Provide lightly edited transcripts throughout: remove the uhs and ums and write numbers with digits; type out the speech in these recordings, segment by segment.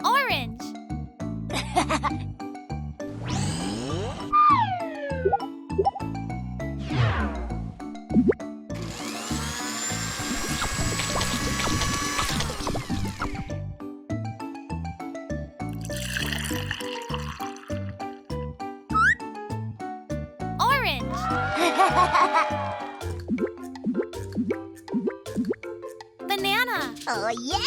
Orange. Orange. Banana. Oh, yeah!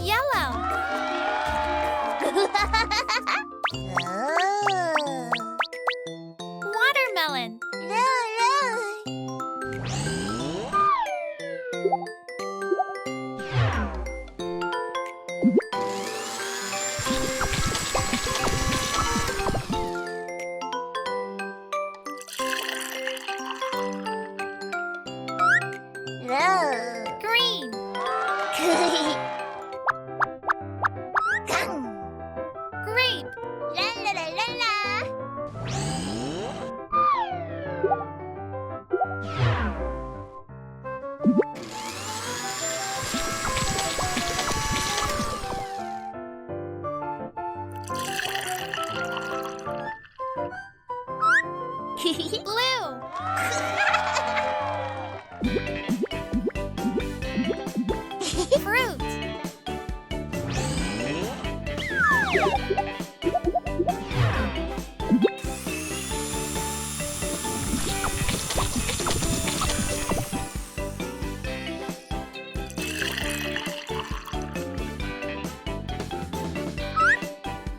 Yellow. Watermelon. Green. Grape. La la la la la. Blue. Fruit.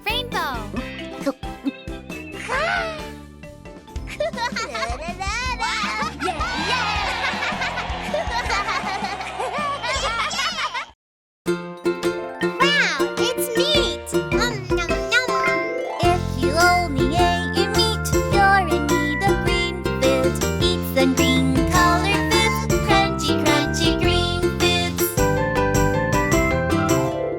Rainbow. Wow, it's meat! Nom, nom, nom. If you only ate your meat, you're in need of green foods. Eat some green colored foods, crunchy, crunchy green foods.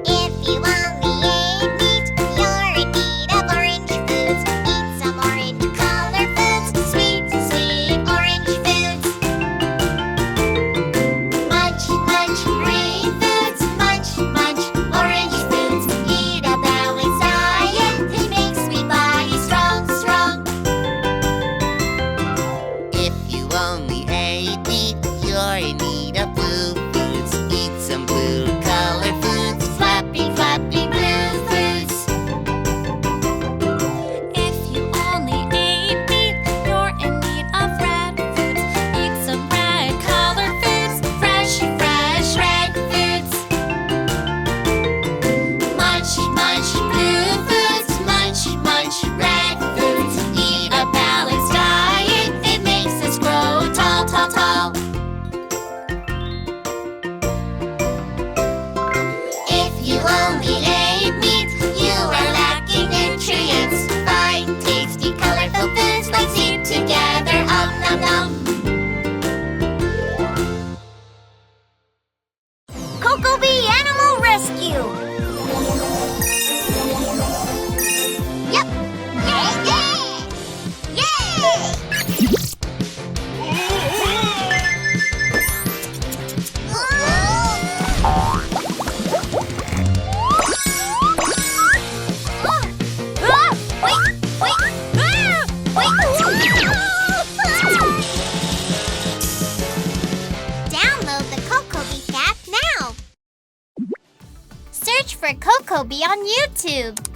If you only ate meat, you're in need of orange foods. Eat some orange colored foods, sweet, sweet orange foods. Munch, munch green foods, munch, munch orange foods. Eat a balanced diet, it makes sweet body strong, strong. If you only ate meat, you're in need of blue foods. Eat some blue colored foods, flappy, flappy blue foods. If you only ate meat, you're in need of red foods. Eat some red colored foods, fresh, fresh red foods. Munch, munch blue foods, munch, munch red foods. Eat a balanced diet, it makes us grow tall, tall, tall. If you only ate meat, you are lacking nutrients. Find tasty, colorful foods, let's eat together. Nom nom. Cocobi Animal Rescue. Yep. Yay, yay! Yay! Download the Cocobi app now. Search for Cocobi on YouTube.